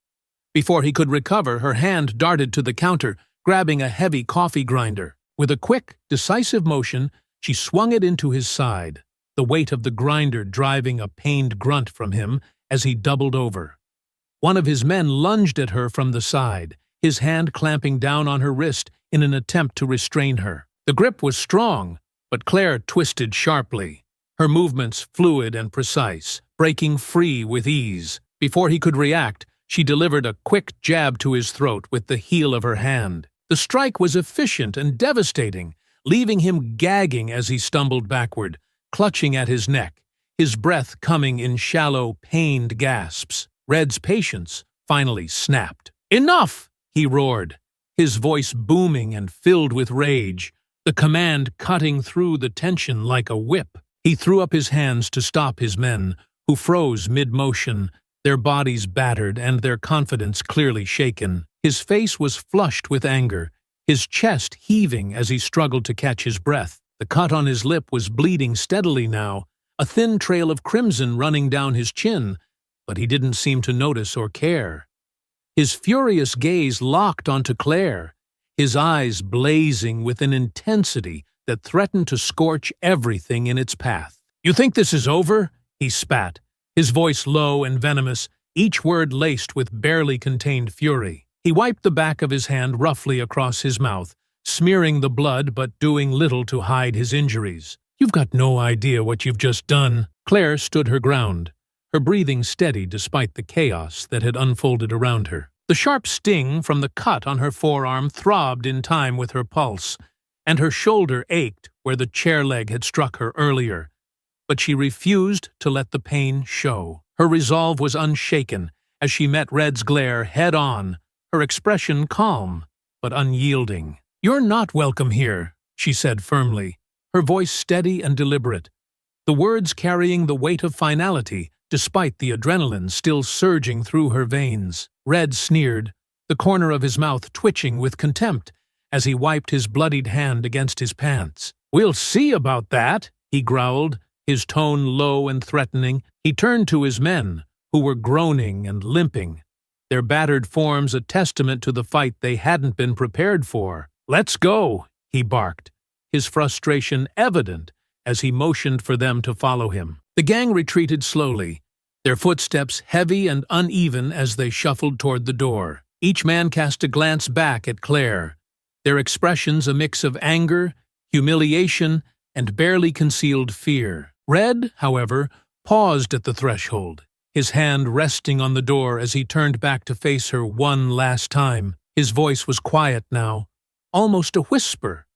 Before he could recover, her hand darted to the counter, grabbing a heavy coffee grinder. With a quick, decisive motion, she swung it into his side, the weight of the grinder driving a pained grunt from him as he doubled over. One of his men lunged at her from the side, his hand clamping down on her wrist in an attempt to restrain her. The grip was strong, but Claire twisted sharply, her movements fluid and precise, breaking free with ease. Before he could react, she delivered a quick jab to his throat with the heel of her hand. The strike was efficient and devastating, leaving him gagging as he stumbled backward, clutching at his neck, his breath coming in shallow, pained gasps. Red's patience finally snapped. "Enough!" he roared, his voice booming and filled with rage, the command cutting through the tension like a whip. He threw up his hands to stop his men, who froze mid-motion, their bodies battered and their confidence clearly shaken. His face was flushed with anger, his chest heaving as he struggled to catch his breath. The cut on his lip was bleeding steadily now, a thin trail of crimson running down his chin, but he didn't seem to notice or care. His furious gaze locked onto Claire, his eyes blazing with an intensity that threatened to scorch everything in its path. "You think this is over?" he spat, his voice low and venomous, each word laced with barely contained fury. He wiped the back of his hand roughly across his mouth, smearing the blood but doing little to hide his injuries. "You've got no idea what you've just done." Claire stood her ground, her breathing steady despite the chaos that had unfolded around her. The sharp sting from the cut on her forearm throbbed in time with her pulse, and her shoulder ached where the chair leg had struck her earlier. But she refused to let the pain show. Her resolve was unshaken as she met Red's glare head-on, her expression calm but unyielding. "You're not welcome here," she said firmly, her voice steady and deliberate, the words carrying the weight of finality despite the adrenaline still surging through her veins. Red sneered, the corner of his mouth twitching with contempt as he wiped his bloodied hand against his pants. "We'll see about that," he growled, his tone low and threatening. He turned to his men, who were groaning and limping, their battered forms a testament to the fight they hadn't been prepared for. "Let's go," he barked, his frustration evident as he motioned for them to follow him. The gang retreated slowly, their footsteps heavy and uneven as they shuffled toward the door. Each man cast a glance back at Claire, their expressions a mix of anger, humiliation, and barely concealed fear. Red, however, paused at the threshold, his hand resting on the door as he turned back to face her one last time. His voice was quiet now, almost a whisper,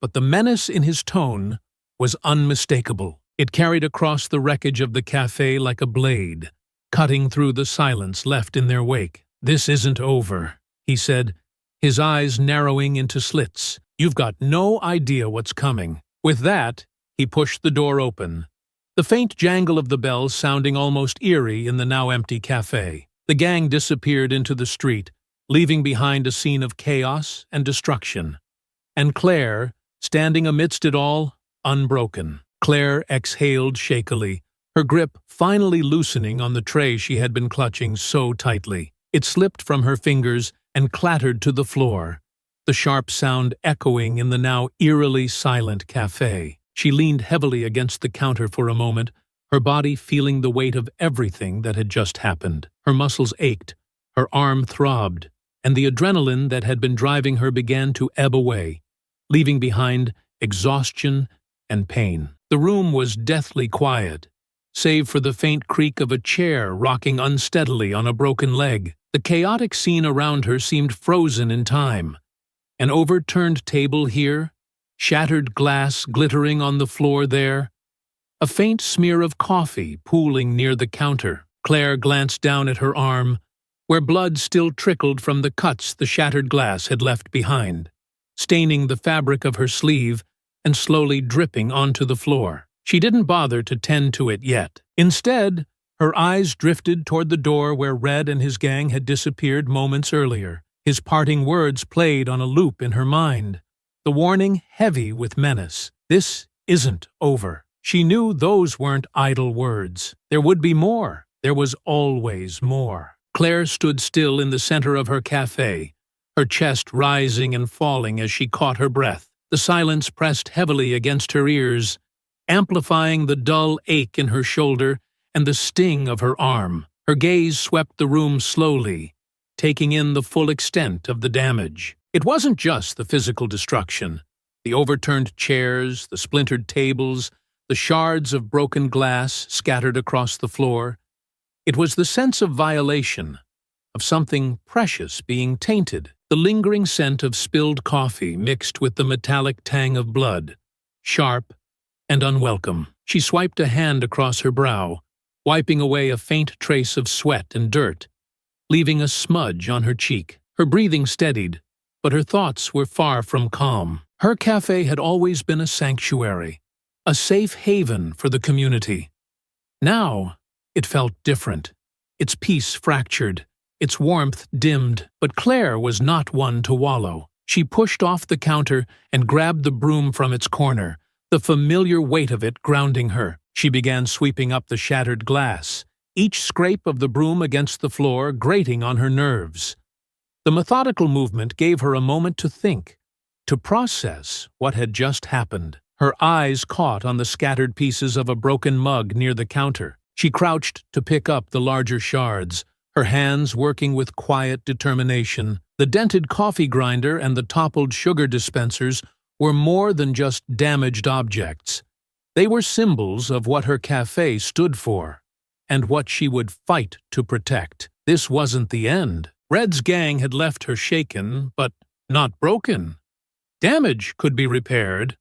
but the menace in his tone was unmistakable. It carried across the wreckage of the cafe like a blade, cutting through the silence left in their wake. "This isn't over," he said, his eyes narrowing into slits. "You've got no idea what's coming." With that, he pushed the door open, the faint jangle of the bells sounding almost eerie in the now empty cafe. The gang disappeared into the street, leaving behind a scene of chaos and destruction. And Claire, standing amidst it all, unbroken. Claire exhaled shakily, her grip finally loosening on the tray she had been clutching so tightly. It slipped from her fingers and clattered to the floor, the sharp sound echoing in the now eerily silent cafe. She leaned heavily against the counter for a moment, her body feeling the weight of everything that had just happened. Her muscles ached, her arm throbbed, and the adrenaline that had been driving her began to ebb away, leaving behind exhaustion and pain. The room was deathly quiet, save for the faint creak of a chair rocking unsteadily on a broken leg. The chaotic scene around her seemed frozen in time. An overturned table here, shattered glass glittering on the floor there, a faint smear of coffee pooling near the counter. Claire glanced down at her arm, where blood still trickled from the cuts the shattered glass had left behind, staining the fabric of her sleeve and slowly dripping onto the floor. She didn't bother to tend to it yet. Instead, her eyes drifted toward the door where Red and his gang had disappeared moments earlier. His parting words played on a loop in her mind, the warning heavy with menace. This isn't over. She knew those weren't idle words. There would be more. There was always more. Claire stood still in the center of her cafe, her chest rising and falling as she caught her breath. The silence pressed heavily against her ears, amplifying the dull ache in her shoulder and the sting of her arm. Her gaze swept the room slowly, taking in the full extent of the damage. It wasn't just the physical destruction. The overturned chairs, the splintered tables, the shards of broken glass scattered across the floor. It was the sense of violation, of something precious being tainted, the lingering scent of spilled coffee mixed with the metallic tang of blood, sharp and unwelcome. She swiped a hand across her brow, wiping away a faint trace of sweat and dirt, leaving a smudge on her cheek. Her breathing steadied, but her thoughts were far from calm. Her cafe had always been a sanctuary, a safe haven for the community. Now, it felt different. Its peace fractured, its warmth dimmed, but Claire was not one to wallow. She pushed off the counter and grabbed the broom from its corner, the familiar weight of it grounding her. She began sweeping up the shattered glass, each scrape of the broom against the floor grating on her nerves. The methodical movement gave her a moment to think, to process what had just happened. Her eyes caught on the scattered pieces of a broken mug near the counter. She crouched to pick up the larger shards, her hands working with quiet determination. The dented coffee grinder and the toppled sugar dispensers were more than just damaged objects. They were symbols of what her cafe stood for, and what she would fight to protect. This wasn't the end. Red's gang had left her shaken, but not broken. Damage could be repaired.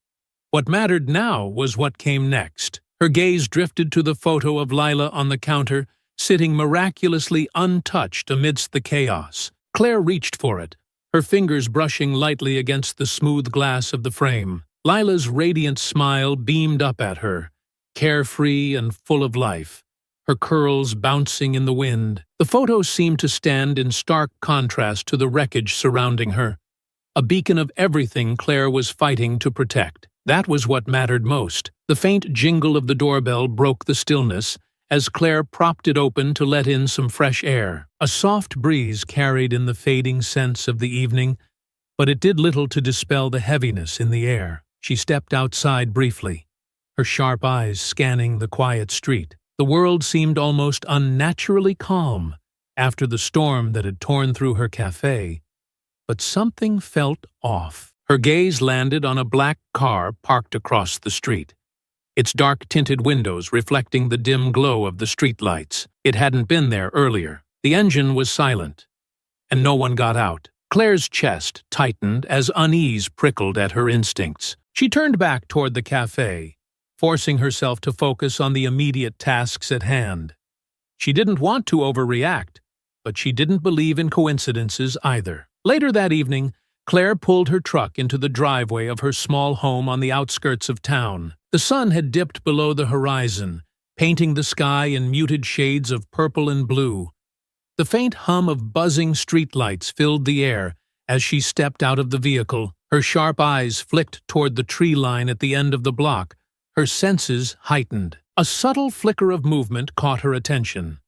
What mattered now was what came next. Her gaze drifted to the photo of Lila on the counter, sitting miraculously untouched amidst the chaos. Claire reached for it, her fingers brushing lightly against the smooth glass of the frame. Lila's radiant smile beamed up at her, carefree and full of life, her curls bouncing in the wind. The photo seemed to stand in stark contrast to the wreckage surrounding her, a beacon of everything Claire was fighting to protect. That was what mattered most. The faint jingle of the doorbell broke the stillness as Claire propped it open to let in some fresh air. A soft breeze carried in the fading scents of the evening, but it did little to dispel the heaviness in the air. She stepped outside briefly, her sharp eyes scanning the quiet street. The world seemed almost unnaturally calm after the storm that had torn through her cafe, but something felt off. Her gaze landed on a black car parked across the street, its dark-tinted windows reflecting the dim glow of the streetlights. It hadn't been there earlier. The engine was silent, and no one got out. Claire's chest tightened as unease prickled at her instincts. She turned back toward the cafe, forcing herself to focus on the immediate tasks at hand. She didn't want to overreact, but she didn't believe in coincidences either. Later that evening, Claire pulled her truck into the driveway of her small home on the outskirts of town. The sun had dipped below the horizon, painting the sky in muted shades of purple and blue. The faint hum of buzzing streetlights filled the air as she stepped out of the vehicle. Her sharp eyes flicked toward the tree line at the end of the block, her senses heightened. A subtle flicker of movement caught her attention.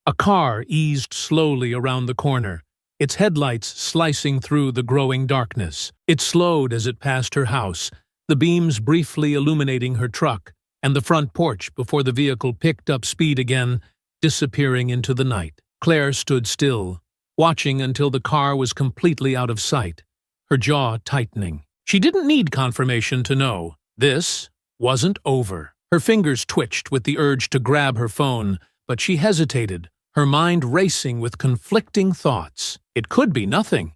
A car eased slowly around the corner, its headlights slicing through the growing darkness. It slowed as it passed her house, the beams briefly illuminating her truck. and the front porch before the vehicle picked up speed again, disappearing into the night. Claire stood still, watching until the car was completely out of sight, her jaw tightening. She didn't need confirmation to know this wasn't over. Her fingers twitched with the urge to grab her phone, but she hesitated, her mind racing with conflicting thoughts. It could be nothing.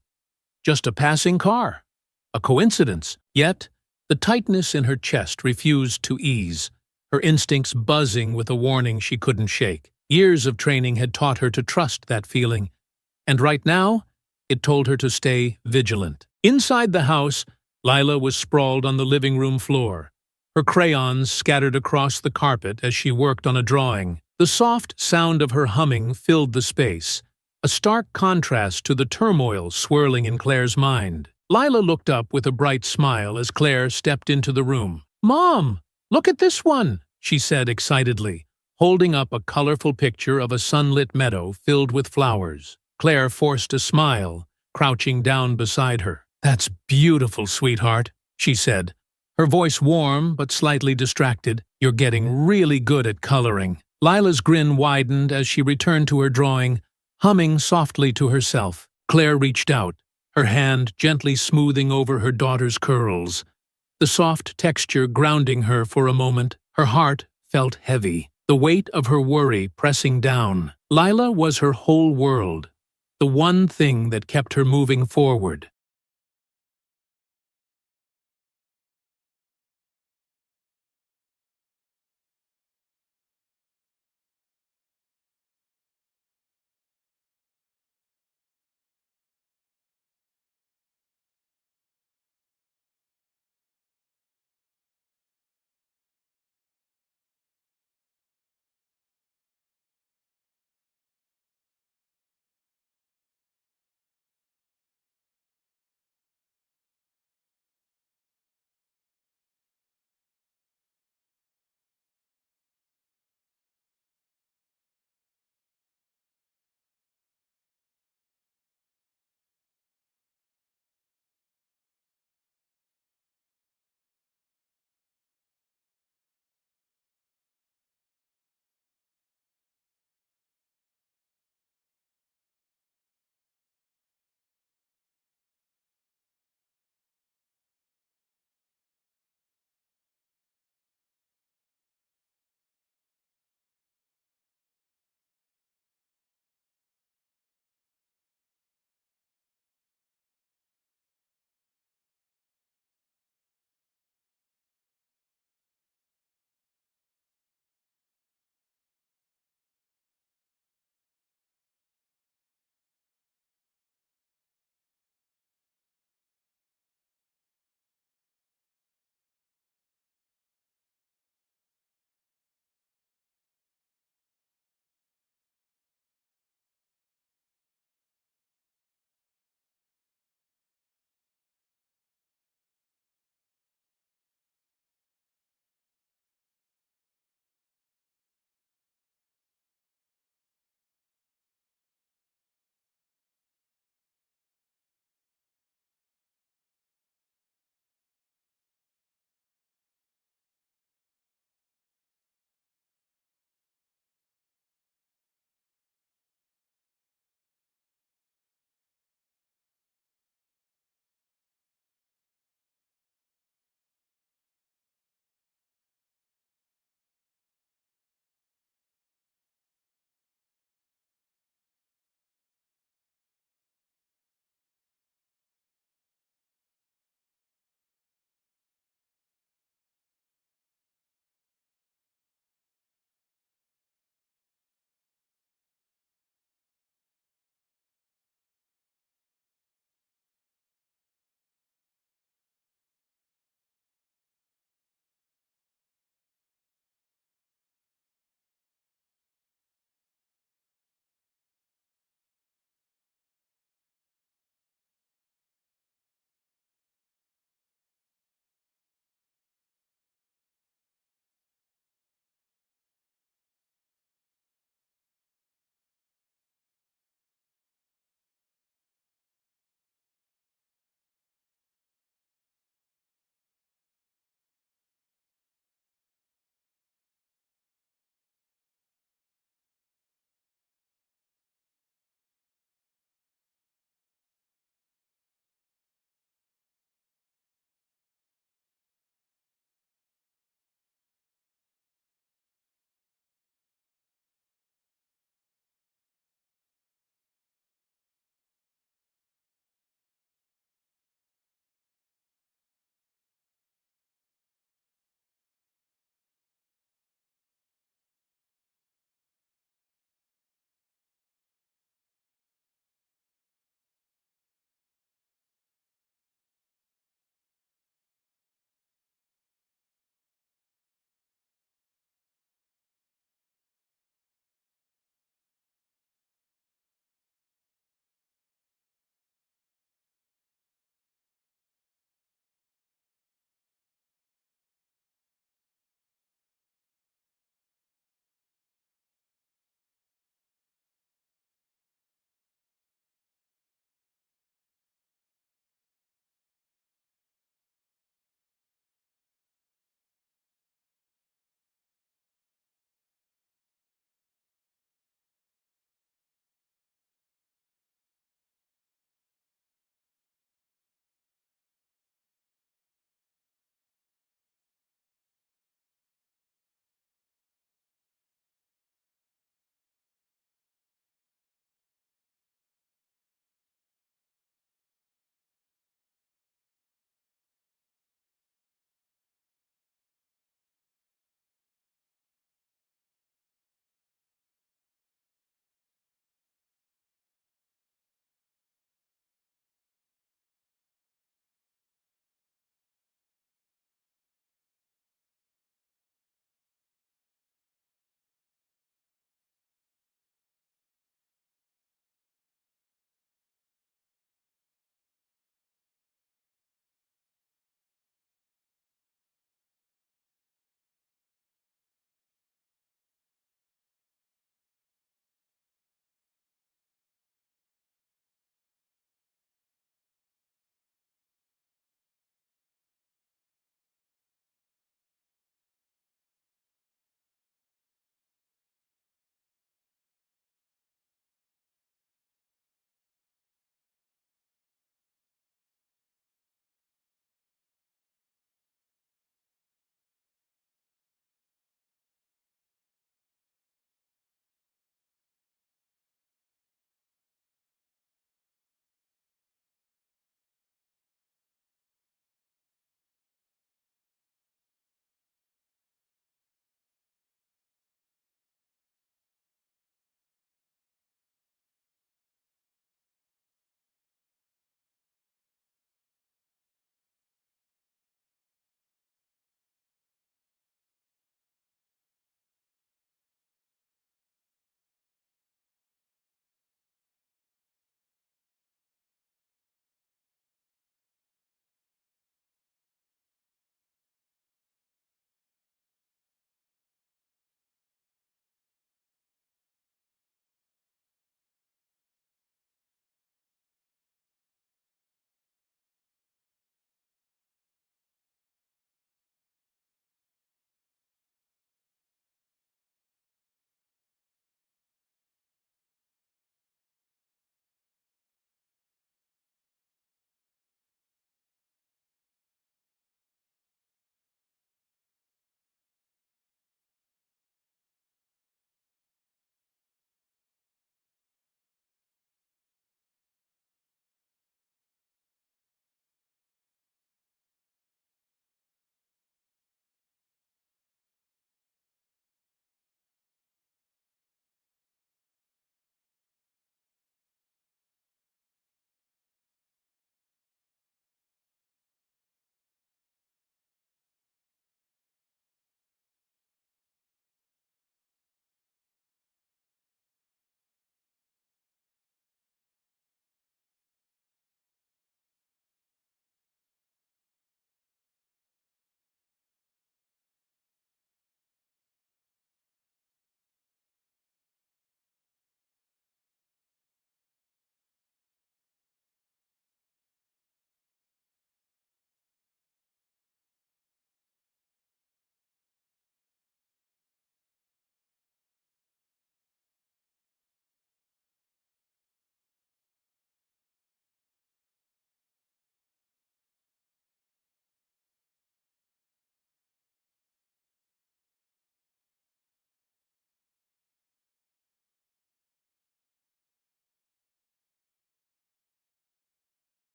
Just a passing car. A coincidence. Yet, the tightness in her chest refused to ease, her instincts buzzing with a warning she couldn't shake. Years of training had taught her to trust that feeling, and right now, it told her to stay vigilant. Inside the house, Lila was sprawled on the living room floor, her crayons scattered across the carpet as she worked on a drawing. The soft sound of her humming filled the space, a stark contrast to the turmoil swirling in Claire's mind. Lila looked up with a bright smile as Claire stepped into the room. "Mom, look at this one," she said excitedly, holding up a colorful picture of a sunlit meadow filled with flowers. Claire forced a smile, crouching down beside her. "That's beautiful, sweetheart," she said, her voice warm but slightly distracted. "You're getting really good at coloring." Lila's grin widened as she returned to her drawing, humming softly to herself. Claire reached out, her hand gently smoothing over her daughter's curls, the soft texture grounding her for a moment. Her heart felt heavy, the weight of her worry pressing down. Lila was her whole world, the one thing that kept her moving forward.